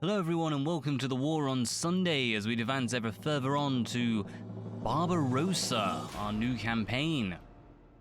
Hello everyone and welcome to the War on Sunday as we advance ever further on to Barbarossa, our new campaign.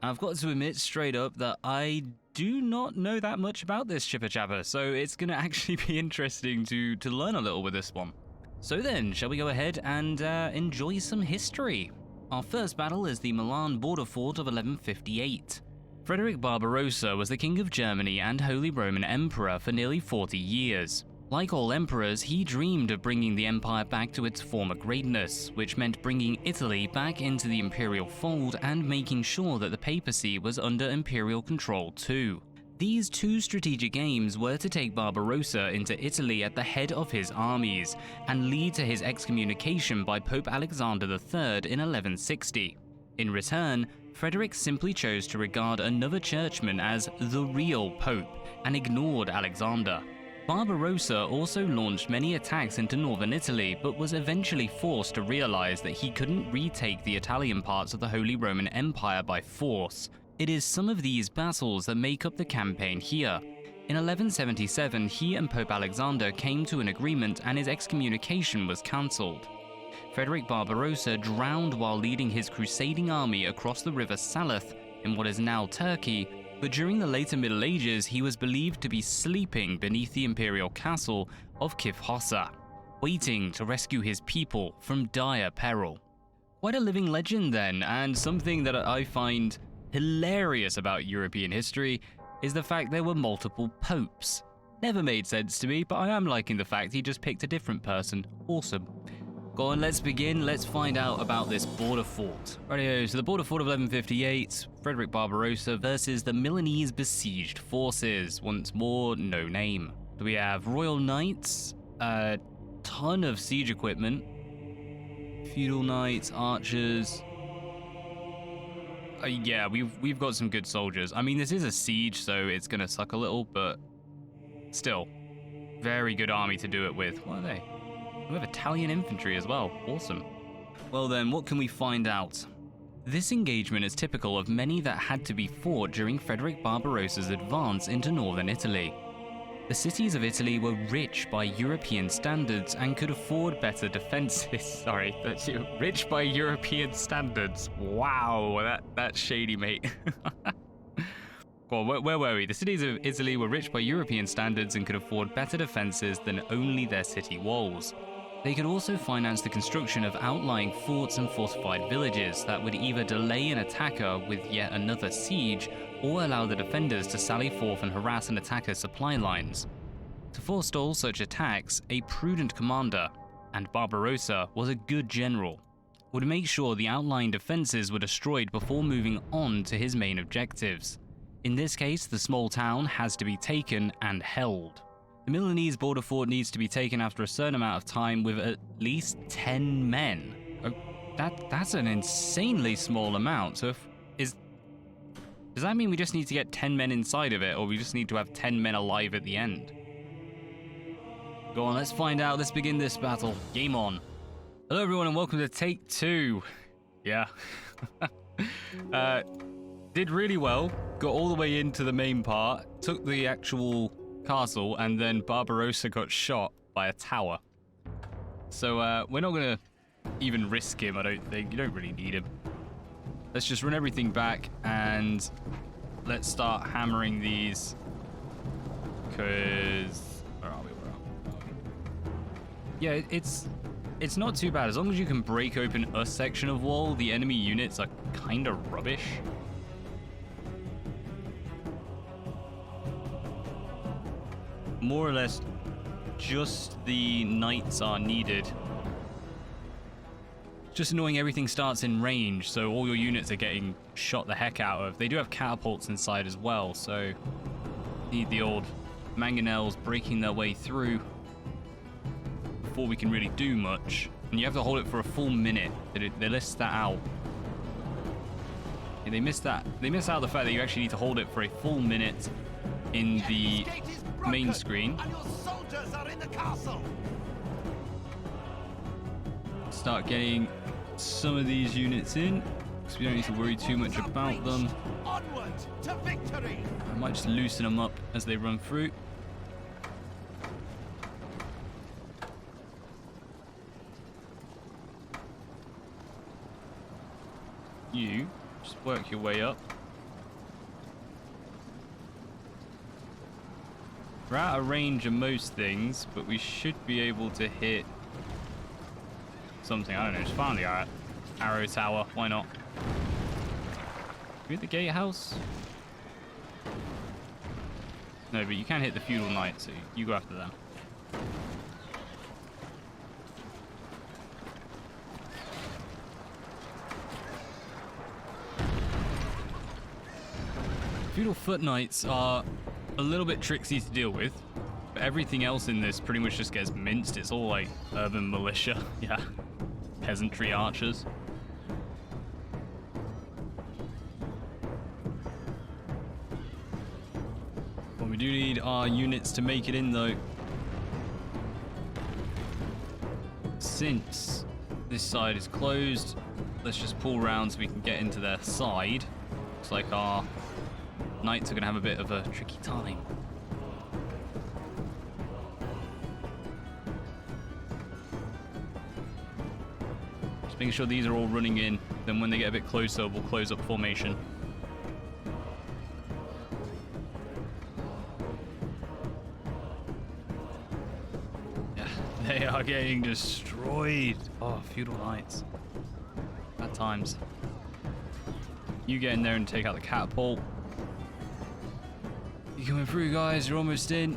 I've got to admit straight up that I do not know that much about this Chipper Chapper, so it's going to actually be interesting to learn a little with this one. So then, shall we go ahead and enjoy some history? Our first battle is the Milan border fort of 1158. Frederick Barbarossa was the King of Germany and Holy Roman Emperor for nearly 40 years. Like all emperors, he dreamed of bringing the empire back to its former greatness, which meant bringing Italy back into the imperial fold and making sure that the papacy was under imperial control too. These two strategic aims were to take Barbarossa into Italy at the head of his armies, and lead to his excommunication by Pope Alexander III in 1160. In return, Frederick simply chose to regard another churchman as the real pope, and ignored Alexander. Barbarossa also launched many attacks into northern Italy, but was eventually forced to realize that he couldn't retake the Italian parts of the Holy Roman Empire by force. It is some of these battles that make up the campaign here. In 1177, he and Pope Alexander came to an agreement and his excommunication was cancelled. Frederick Barbarossa drowned while leading his crusading army across the river Saleth in what is now Turkey, but during the later Middle Ages he was believed to be sleeping beneath the imperial castle of Kifhossa, waiting to rescue his people from dire peril. Quite a living legend then, and something that I find hilarious about European history is the fact there were multiple popes. Never made sense to me, but I am liking the fact he just picked a different person. Awesome. Go on, let's begin. Let's find out about this border fort. Rightio, so the border fort of 1158, Frederick Barbarossa versus the Milanese besieged forces. Once more, no name. Do we have royal knights, a ton of siege equipment, feudal knights, archers. Yeah, we've got some good soldiers. I mean, this is a siege, so it's gonna suck a little, but still, very good army to do it with. What are they? We have Italian infantry as well. Awesome. Well then, what can we find out? This engagement is typical of many that had to be fought during Frederick Barbarossa's advance into northern Italy. The cities of Italy were rich by European standards and could afford better defenses. Sorry, that's rich by European standards. Wow, that's shady, mate. Well, where were we? The cities of Italy were rich by European standards and could afford better defenses than only their city walls. They could also finance the construction of outlying forts and fortified villages that would either delay an attacker with yet another siege or allow the defenders to sally forth and harass an attacker's supply lines. To forestall such attacks, a prudent commander, and Barbarossa was a good general, would make sure the outlying defenses were destroyed before moving on to his main objectives. In this case, the small town has to be taken and held. The Milanese border fort needs to be taken after a certain amount of time with at least 10 men. Oh, that's an insanely small amount. So does that mean we just need to get 10 men inside of it, or we just need to have 10 men alive at the end? Go on, let's find out. Let's begin this battle. Game on. Hello everyone and welcome to Take 2. Yeah. Did really well. Got all the way into the main part. Took the actual castle, and then Barbarossa got shot by a tower. So we're not gonna even risk him, I don't think. You don't really need him. Let's just run everything back and let's start hammering these, because where are we? Yeah, it's not too bad. As long as you can break open a section of wall, the enemy units are kind of rubbish. More or less, just the knights are needed. Just annoying, everything starts in range, so all your units are getting shot the heck out of. They do have catapults inside as well, so need the old mangonels breaking their way through before we can really do much. And you have to hold it for a full minute. They list that out. Yeah, they missed that. They miss out the fact that you actually need to hold it for a full minute in the main screen. And your soldiers are in the castle. Start getting some of these units in, because we don't need to worry too much about them. Onward to victory. I might just loosen them up as they run through. You just work your way up. We're out of range of most things, but we should be able to hit something. I don't know, just find the arrow tower. Why not? Hit the gatehouse? No, but you can hit the feudal knight, so you go after them. Feudal foot knights are a little bit tricksy to deal with, but everything else in this pretty much just gets minced. It's all like urban militia, yeah, peasantry archers. Well, we do need our units to make it in though. Since this side is closed, let's just pull round so we can get into their side. Looks like our knights are going to have a bit of a tricky time. Just making sure these are all running in. Then when they get a bit closer, we'll close up formation. Yeah, they are getting destroyed. Oh, feudal knights. Bad times. You get in there and take out the catapult. You coming through, guys? You're almost in.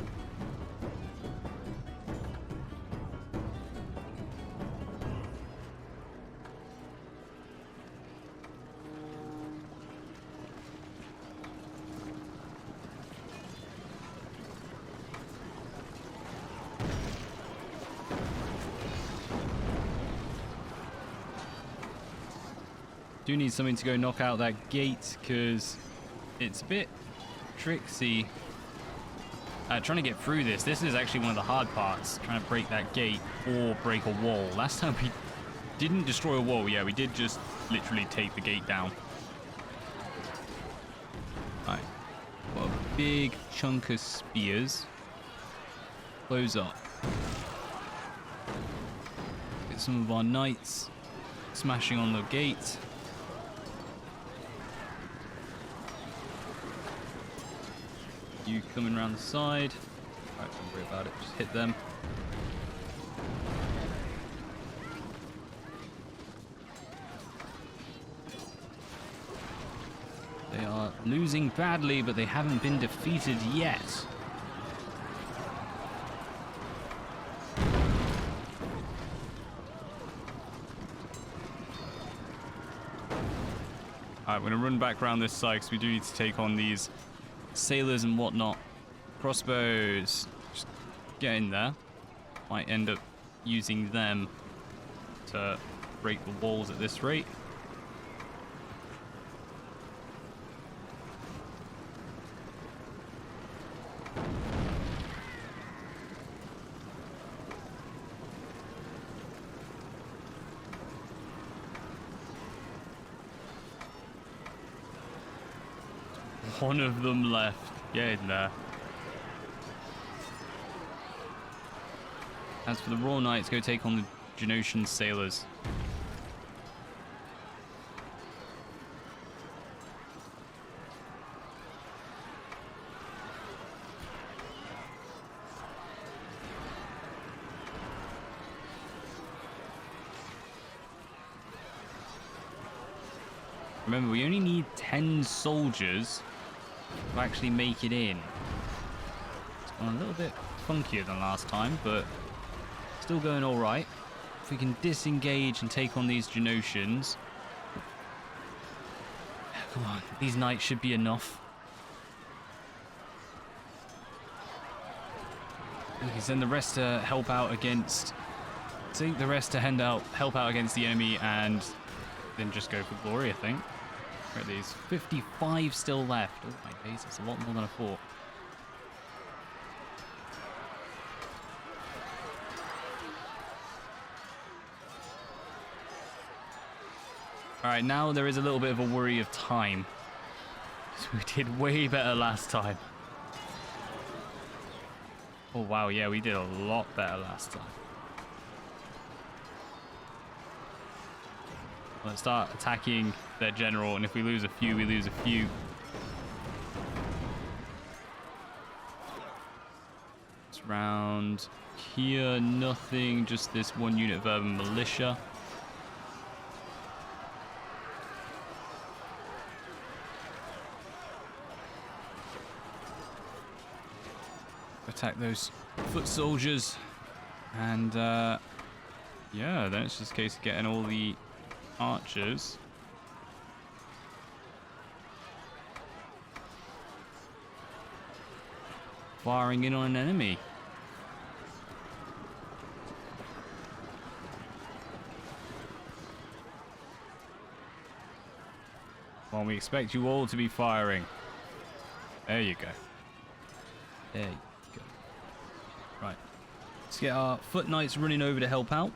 Do need something to go knock out that gate, because it's a bit tricksy trying to get through this. This is actually one of the hard parts, trying to break that gate or break a wall. Last time we didn't destroy a wall. Yeah, we did just literally take the gate down. Alright, got a big chunk of spears. Close up. Get some of our knights smashing on the gate. You coming around the side. Alright, don't worry about it, just hit them. They are losing badly, but they haven't been defeated yet. Alright, we're gonna run back around this side because we do need to take on these sailors and whatnot. Crossbows. Just get in there. Might end up using them to break the walls at this rate. One of them left. Get in there. As for the Raw Knights, go take on the Genosian sailors. Remember, we only need 10 soldiers to actually make it in. It's gone a little bit funkier than last time, but still going all right. If we can disengage and take on these Genosians. Come on, these knights should be enough. We can send the rest to help out against... Take the rest to help out against the enemy and then just go for glory, I think. Where are these? 55 still left. Oh my days, it's a lot more than I thought. Alright, now there is a little bit of a worry of time. We did way better last time. Oh wow, yeah, we did a lot better last time. Let's start attacking their general, and if we lose a few, we lose a few. It's round here, nothing, just this one unit of urban militia. Attack those foot soldiers, and yeah, then it's just a case of getting all the archers. Firing in on an enemy. Well, we expect you all to be firing. There you go. There you go. Right. Let's get our foot knights running over to help out.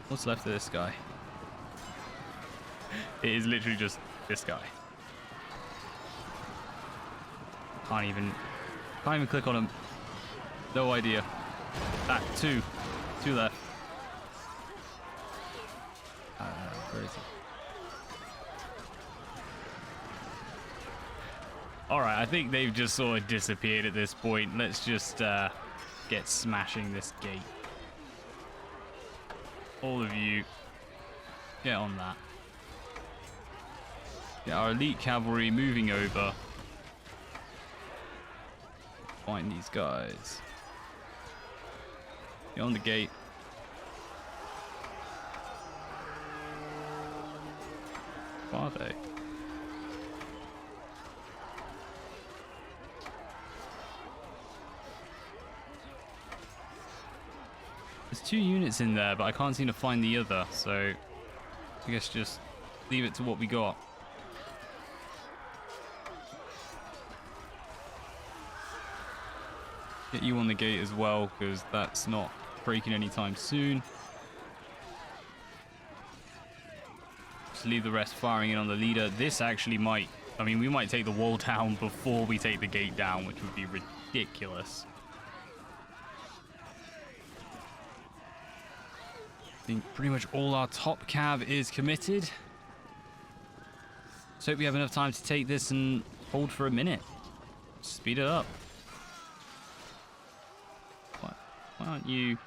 What's left of this guy? It is literally just this guy. Can't even click on him. No idea. Ah, two left. Where is he? All right, I think they've just sort of disappeared at this point. Let's just get smashing this gate. All of you, get on that. Get our elite cavalry moving over. Find these guys. Get on the gate. Where are they? There's 2 units in there, but I can't seem to find the other, so I guess just leave it to what we got. Get you on the gate as well, because that's not breaking anytime soon. Just leave the rest firing in on the leader. This actually might, I mean, we might take the wall down before we take the gate down, which would be ridiculous. I think pretty much all our top cav is committed. Let's hope we have enough time to take this and hold for a minute. Speed it up. Why aren't you...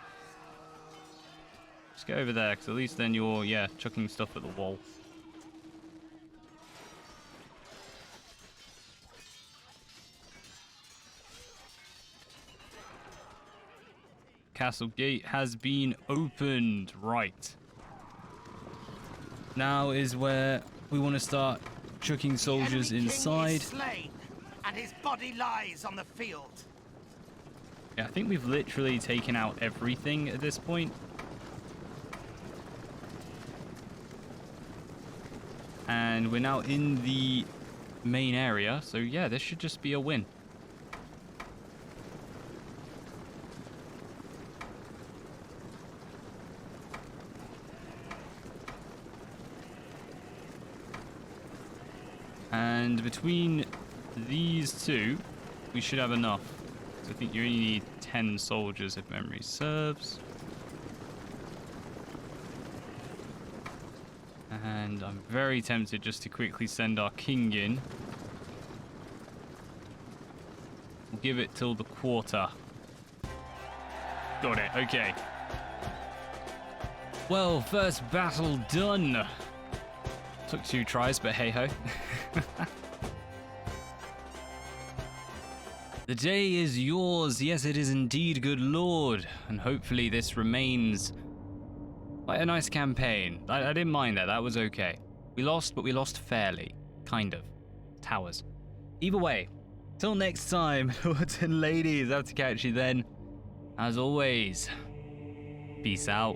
Just get over there, because at least then you're, yeah, chucking stuff at the wall. Castle gate has been opened. Right. Now is where we want to start chucking soldiers inside. Is slain, and his body lies on the field. Yeah, I think we've literally taken out everything at this point. And we're now in the main area, so yeah, this should just be a win. And between these two, we should have enough. So I think you only need 10 soldiers if memory serves. And I'm very tempted just to quickly send our king in. We'll give it till the quarter. Got it, okay. Well, first battle done. Took 2 tries, but hey-ho. The day is yours. Yes, it is indeed, good lord. And hopefully this remains quite a nice campaign. I didn't mind that. That was okay. We lost, but we lost fairly. Kind of. Towers. Either way, till next time, lords and ladies. I have to catch you then. As always, peace out.